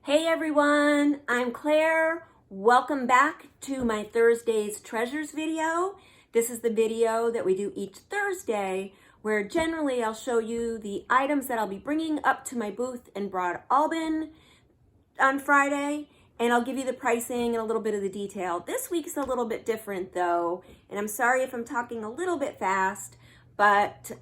Hey everyone, I'm Claire. Welcome back to my Thursday's Treasures video. This is the video that we do each Thursday where generally I'll show you the items that I'll be bringing up to my booth in Broadalbin on Friday, and I'll give you the pricing and a little bit of the detail. This week's a little bit different though, and I'm sorry if I'm talking a little bit fast, but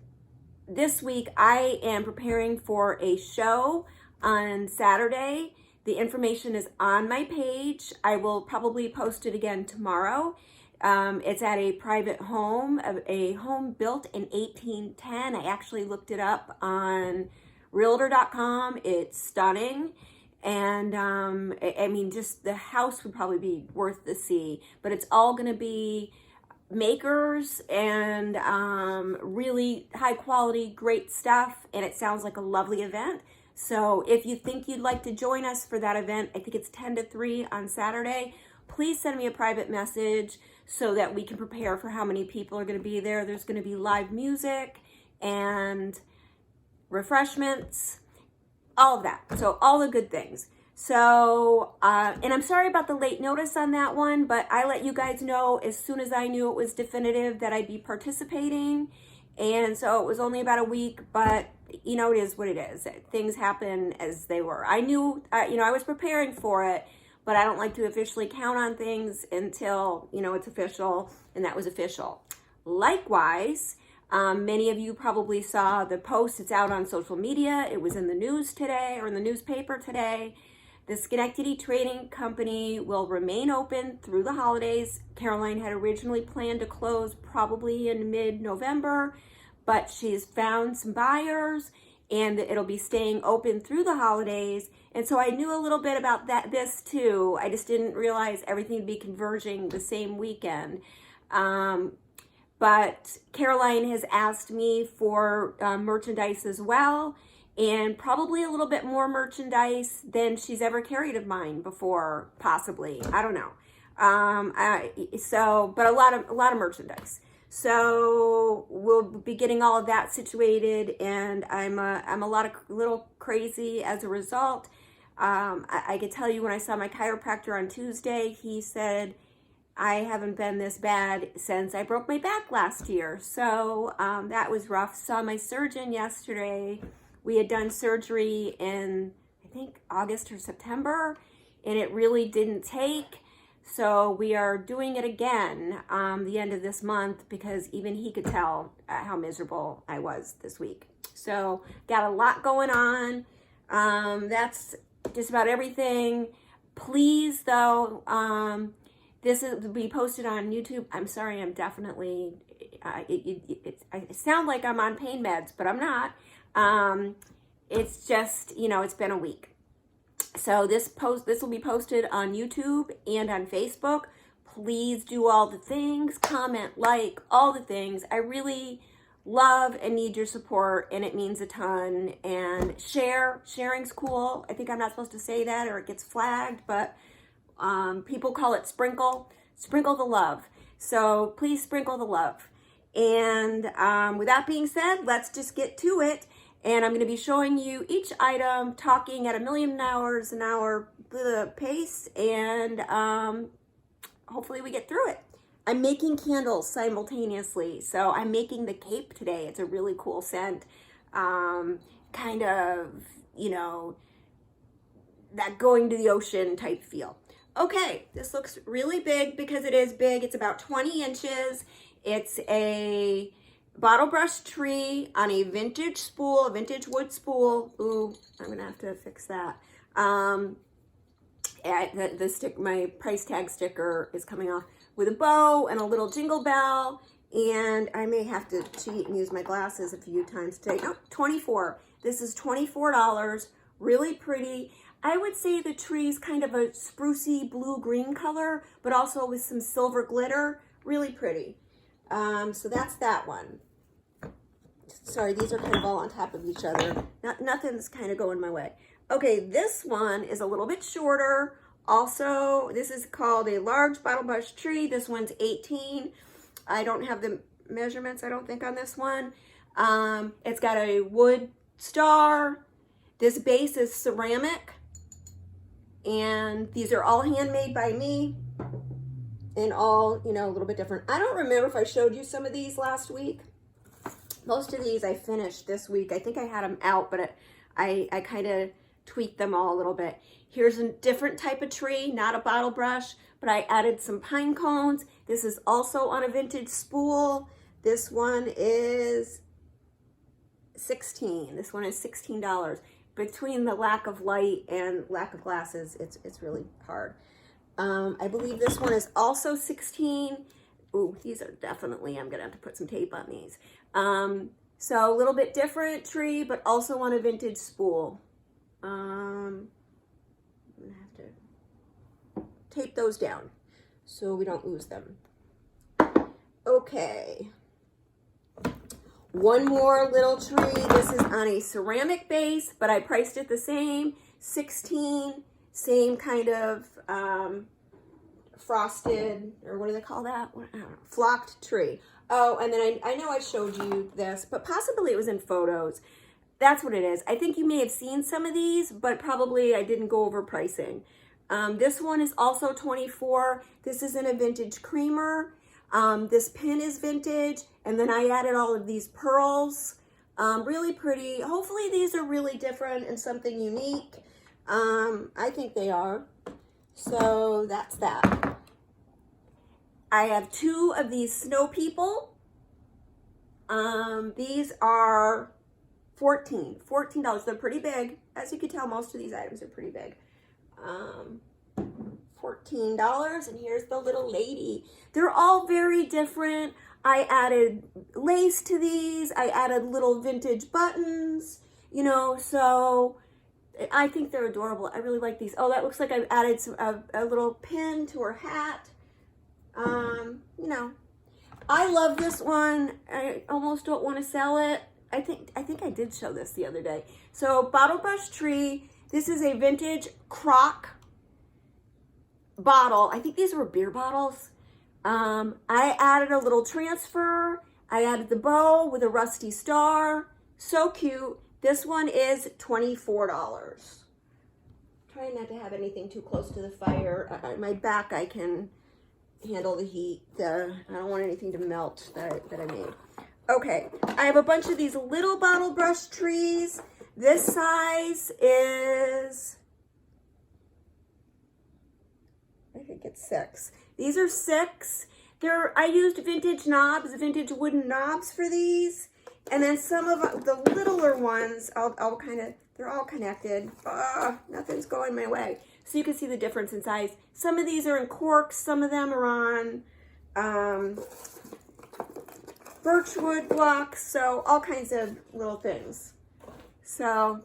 this week I am preparing for a show on Saturday. The information is on my page. I will probably post it again tomorrow. It's at a private home, a home built in 1810. I actually looked it up on Realtor.com. It's stunning. And I mean, just the house would probably be worth the see. But it's all going to be makers and really high quality, great stuff. And it sounds like a lovely event. So if you think you'd like to join us for that event, I think it's 10 to 3 on Saturday, please send me a private message so that we can prepare for how many people are going to be there. There's going to be live music and refreshments, all of that. So all the good things. So, and I'm sorry about the late notice on that one, but I let you guys know as soon as I knew it was definitive that I'd be participating. And so it was only about a week, but you know, it is what it is. Things happen as they were. I knew, I was preparing for it, but I don't like to officially count on things until, it's official, and that was official. Likewise, many of you probably saw the post. It's out on social media. It was in the news today, or in the newspaper today. The Schenectady Trading Company will remain open through the holidays. Caroline had originally planned to close probably in mid-November, but she's found some buyers and it'll be staying open through the holidays. And so I knew a little bit about this too. I just didn't realize everything would be converging the same weekend. But Caroline has asked me for merchandise as well, and probably a little bit more merchandise than she's ever carried of mine before, possibly. I don't know. But a lot of merchandise. So we'll be getting all of that situated, and I'm a little crazy as a result. I could tell you when I saw my chiropractor on Tuesday, he said, I haven't been this bad since I broke my back last year. So that was rough. Saw my surgeon yesterday. We had done surgery in, I think, August or September, and it really didn't take. So we are doing it again the end of this month, because even he could tell how miserable I was this week. So got a lot going on. That's just about everything. Please, though, this will be posted on YouTube. I'm sorry, I'm definitely, I sound like I'm on pain meds, but I'm not. It's just, it's been a week. So this will be posted on YouTube and on Facebook. Please do all the things, comment, like, all the things. I really love and need your support, and it means a ton. And sharing's cool. I think I'm not supposed to say that or it gets flagged, but people call it sprinkle the love. So please sprinkle the love. And with that being said, let's just get to it. And I'm going to be showing you each item, talking at a million hours an hour pace, and hopefully we get through it. I'm making candles simultaneously. So I'm making the cape today. It's a really cool scent. Kind of, that going to the ocean type feel. Okay, this looks really big because it is big. It's about 20 inches. It's a bottle brush tree on a vintage spool, a vintage wood spool. Ooh, I'm gonna have to fix that. My price tag sticker is coming off, with a bow and a little jingle bell. And I may have to cheat and use my glasses a few times today. Oh, 24. This is $24. Really pretty. I would say the tree's kind of a sprucey blue-green color, but also with some silver glitter. Really pretty. So that's that one. Sorry, these are kind of all on top of each other. Nothing's kind of going my way. Okay, this one is a little bit shorter. Also, this is called a large bottle brush tree. This one's 18. I don't have the measurements, I don't think, on this one. It's got a wood star. This base is ceramic. And these are all handmade by me and all, you know, a little bit different. I don't remember if I showed you some of these last week. Most of these I finished this week. I think I had them out, but I kind of tweaked them all a little bit. Here's a different type of tree, not a bottle brush, but I added some pine cones. This is also on a vintage spool. This one is $16. This one is $16. Between the lack of light and lack of glasses, it's really hard. I believe this one is also 16. Ooh, these are definitely, I'm gonna have to put some tape on these. So a little bit different tree, but also on a vintage spool. I'm gonna have to tape those down so we don't lose them. Okay. One more little tree. This is on a ceramic base, but I priced it the same, 16, same kind of frosted, or what do they call that? I don't know, flocked tree. Oh, and then I know I showed you this, but possibly it was in photos. That's what it is. I think you may have seen some of these, but probably I didn't go over pricing. This one is also 24. This is in a vintage creamer. This pin is vintage, and then I added all of these pearls. Really pretty. Hopefully these are really different and something unique. I think they are. So that's that. I have two of these snow people. These are $14. They're pretty big. As you can tell, most of these items are pretty big. $14, and here's the little lady. They're all very different. I added lace to these. I added little vintage buttons, you know, so I think they're adorable. I really like these. Oh, that looks like I've added a little pin to her hat. You know, I love this one. I almost don't want to sell it. I think I did show this the other day. So bottle brush tree. This is a vintage crock bottle. I think these were beer bottles. I added a little transfer. I added the bow with a rusty star. So cute. This one is $24. Trying not to have anything too close to the fire. My back, I can handle the heat. I don't want anything to melt that I made. Okay, I have a bunch of these little bottle brush trees. This size is, I think it's 6. These are 6. I used vintage knobs, vintage wooden knobs for these. And then some of the littler ones, they're all connected. Nothing's going my way. So you can see the difference in size. Some of these are in corks. Some of them are on birchwood blocks. So all kinds of little things. So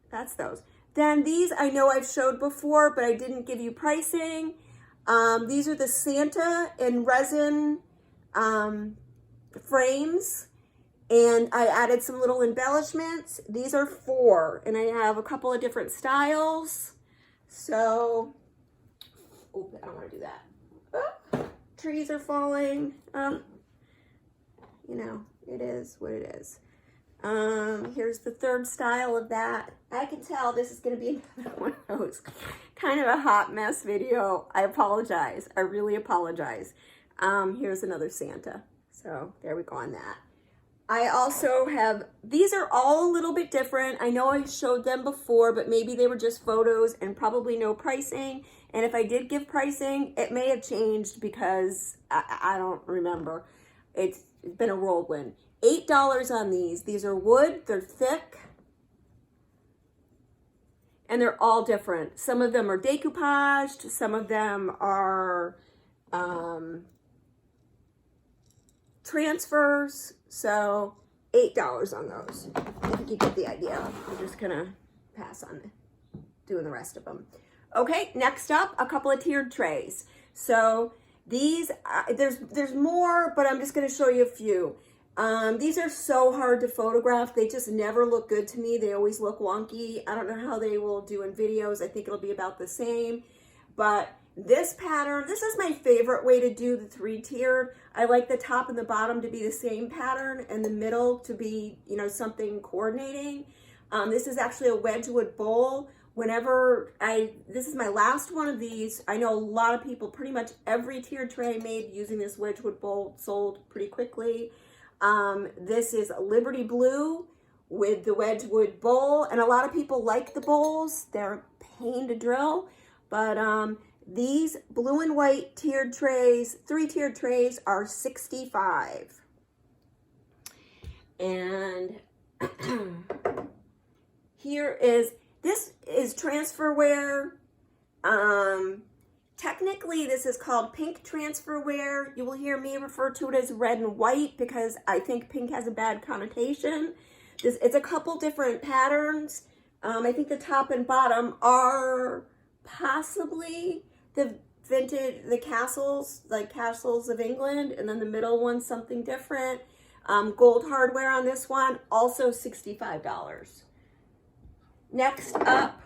that's those. Then these I know I've showed before, but I didn't give you pricing. These are the Santa in resin frames. And I added some little embellishments. These are 4, and I have a couple of different styles. So, oh, I don't want to do that. Oh, trees are falling. You know, it is what it is. Here's the 3rd style of that. I can tell this is going to be another one of those kind of a hot mess video. I apologize. I really apologize. Here's another Santa. So there we go on that. I also have, these are all a little bit different. I know I showed them before, but maybe they were just photos and probably no pricing. And if I did give pricing, it may have changed because I don't remember. It's been a whirlwind. $8 on these. These are wood, they're thick, and they're all different. Some of them are decoupaged, some of them are transfers. So $8 on those. I think you get the idea. I'm just gonna pass on doing the rest of them. Okay, next up, a couple of tiered trays. So these, there's more, but I'm just gonna show you a few. These are so hard to photograph. They just never look good to me. They always look wonky. I don't know how they will do in videos. I think it'll be about the same, but this pattern, this is my favorite way to do the 3-tiered. I like the top and the bottom to be the same pattern and the middle to be, you know, something coordinating. This is actually a Wedgwood bowl this is my last one of these. I know a lot of people, pretty much every tiered tray made using this Wedgwood bowl sold pretty quickly. This is Liberty Blue with the Wedgwood bowl, and a lot of people like the bowls. They're a pain to drill, but these blue and white tiered trays, 3-tiered trays, are $65. And this is transferware. Technically, this is called pink transferware. You will hear me refer to it as red and white because I think pink has a bad connotation. It's a couple different patterns. I think the top and bottom are possibly the vintage, the castles, like castles of England, and then the middle one's something different. Gold hardware on this one, also $65. Next up,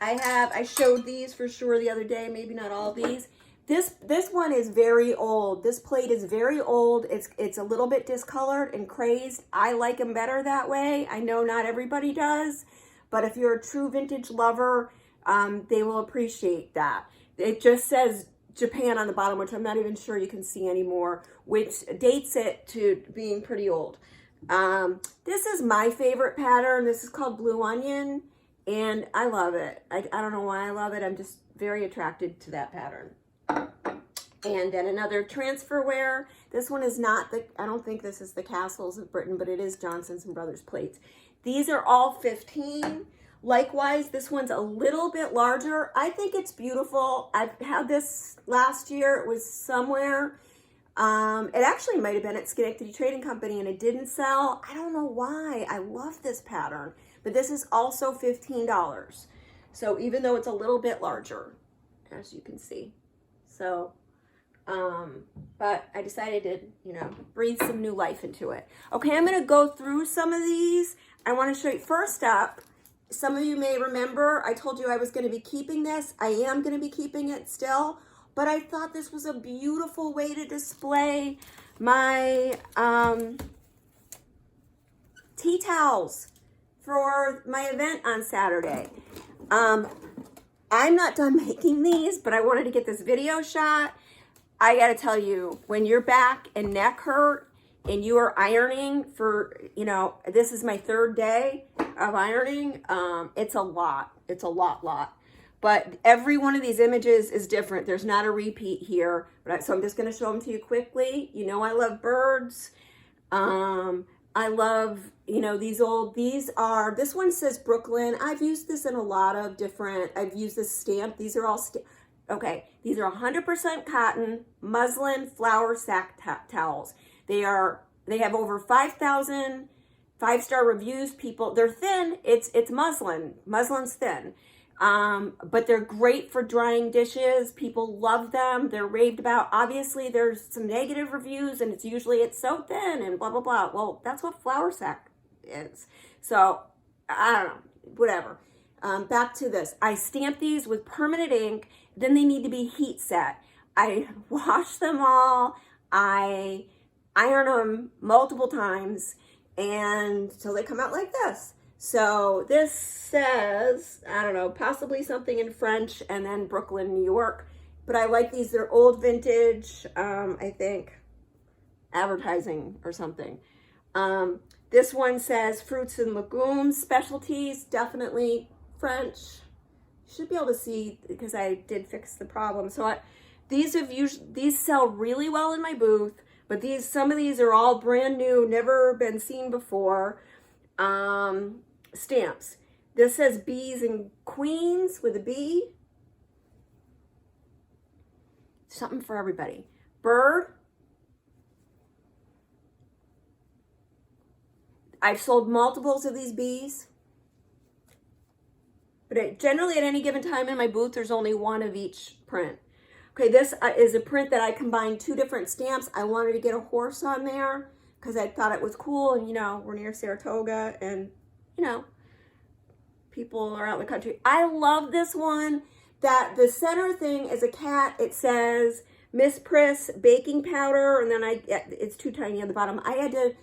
I showed these for sure the other day, maybe not all of these. This one is very old. This plate is very old. It's a little bit discolored and crazed. I like them better that way. I know not everybody does, but if you're a true vintage lover, they will appreciate that. It just says Japan on the bottom, which I'm not even sure you can see anymore, which dates it to being pretty old. This is my favorite pattern. This is called Blue Onion, and I love it. I don't know why I love it. I'm just very attracted to that pattern. And then another transferware. This one is not I don't think this is the Castles of Britain, but it is Johnson's & Brothers plates. These are all 15. Likewise, this one's a little bit larger. I think it's beautiful. I've had this last year. It was somewhere. It actually might have been at Schenectady Trading Company and it didn't sell. I don't know why. I love this pattern, but this is also $15. So even though it's a little bit larger, as you can see. So, but I decided to, breathe some new life into it. Okay, I'm going to go through some of these. I want to show you first up. Some of you may remember I told you I was going to be keeping this. I am going to be keeping it still, but I thought this was a beautiful way to display my tea towels for my event on Saturday. I'm not done making these, but I wanted to get this video shot. I got to tell you, when your back and neck hurt and you are ironing for, this is my 3rd day of ironing, it's a lot. It's a lot. But every one of these images is different. There's not a repeat here. So I'm just going to show them to you quickly. I love birds. I love, this one says Brooklyn. I've used this in a lot of different, I've used this stamp. These are all, these are 100% cotton, muslin, flour sack towels. They have over 5,000 5-star reviews. They're thin. It's muslin. Muslin's thin. But they're great for drying dishes. People love them. They're raved about. Obviously, there's some negative reviews, and it's so thin and blah, blah, blah. Well, that's what flour sack is. So, I don't know. Whatever. Back to this. I stamp these with permanent ink. Then they need to be heat set. I wash them all. I iron them multiple times, and so they come out like this. So this says, I don't know, possibly something in French, and then Brooklyn, New York. But I like these. They're old vintage, I think, advertising or something. This one says fruits and legumes, specialties, definitely French. You should be able to see because I did fix the problem. So these sell really well in my booth, but some of these are all brand new, never been seen before. Stamps. This says bees and queens with a B. Something for everybody. Bird. I've sold multiples of these bees. But generally at any given time in my booth, there's only one of each print. Okay, this is a print that I combined 2 different stamps. I wanted to get a horse on there because I thought it was cool. And, we're near Saratoga and, people are out in the country. I love this one. That the center thing is a cat. It says Miss Priss baking powder. And then it's too tiny on the bottom. I had to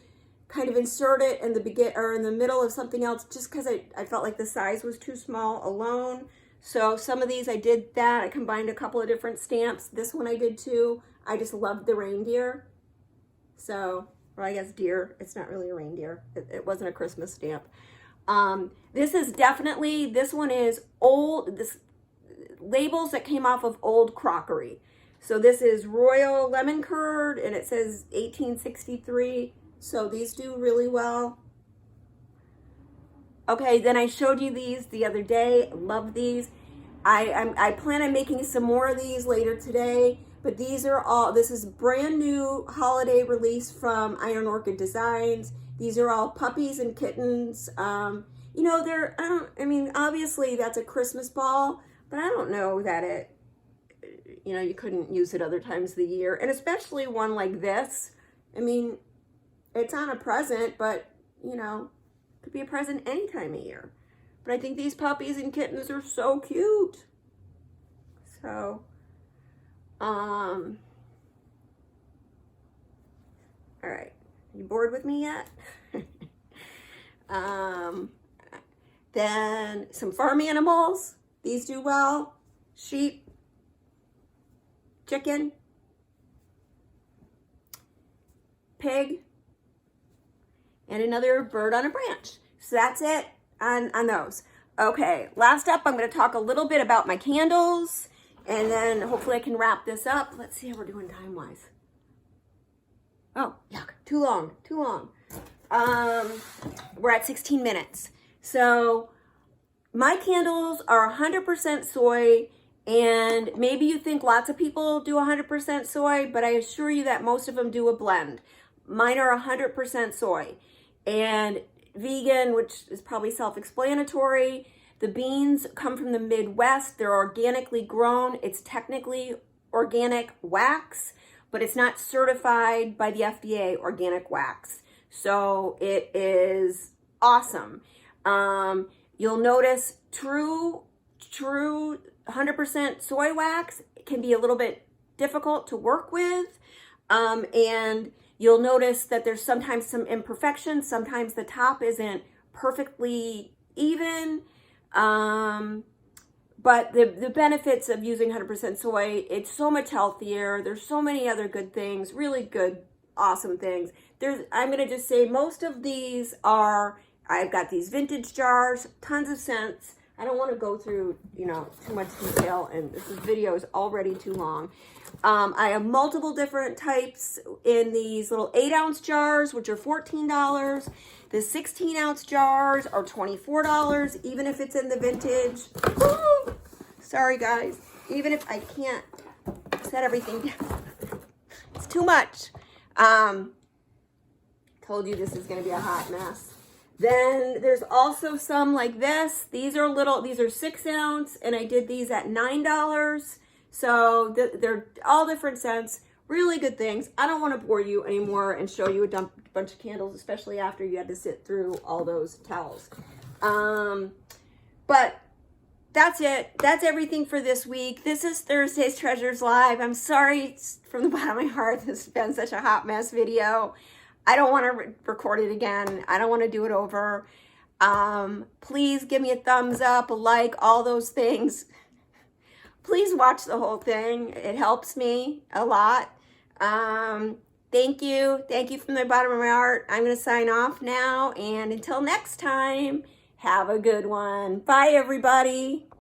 kind of insert it in the middle of something else, just because I felt like the size was too small alone. So some of these I did that. I combined a couple of different stamps. This one I did too. I just loved the reindeer. So, or I guess deer. It's not really a reindeer. It wasn't a Christmas stamp. This is definitely, this one is old, this labels that came off of old crockery. So this is Royal Lemon Curd, and it says 1863. So these do really well. Okay, then I showed you these the other day. Love these. I plan on making some more of these later today, but these are all, this is brand new holiday release from Iron Orchid Designs. These are all puppies and kittens. You know, I mean, obviously that's a Christmas ball, but I don't know that it, you know, you couldn't use it other times of the year. And especially one like this. I mean, it's on a present, but, you know, could be a present any time of year. But I think these puppies and kittens are so cute. So, all right. You bored with me yet? Then some farm animals. These do well. Sheep, chicken, pig, and another bird on a branch. So that's it on those. Okay, last up, I'm going to talk a little bit about my candles, and then hopefully I can wrap this up. Let's see how we're doing time-wise. Oh, yuck, too long. We're at 16 minutes. So my candles are 100% soy, and maybe you think lots of people do 100% soy, but I assure you that most of them do a blend. Mine are 100% soy and vegan, which is probably self-explanatory. The beans come from the Midwest. They're organically grown. It's technically organic wax, but it's not certified by the FDA organic wax. So it is awesome. You'll notice true 100% soy wax can be a little bit difficult to work with. And you'll notice that there's sometimes some imperfections. Sometimes the top isn't perfectly even. But the benefits of using 100% soy, it's so much healthier. There's so many other good things, really good, awesome things. I'm going to just say most of these are, I've got these vintage jars, tons of scents. I don't want to go through, you know, too much detail, and this video is already too long. I have multiple different types in these little 8-ounce jars, which are $14. The 16-ounce jars are $24, even if it's in the vintage. Woo! Sorry, guys. Even if I can't set everything down. It's too much. Told you this is going to be a hot mess. Then there's also some like this. These are 6-ounce, and I did these at $9. So they're all different scents, really good things. I don't want to bore you anymore and show you a bunch of candles, especially after you had to sit through all those towels. But that's it. That's everything for this week. This is Thursday's Treasures Live. I'm sorry from the bottom of my heart this has been such a hot mess video. I don't want to record it again. I don't want to do it over. Please give me a thumbs up, a like, all those things. Please watch the whole thing. It helps me a lot. Thank you. Thank you from the bottom of my heart. I'm going to sign off now. And until next time, have a good one. Bye, everybody.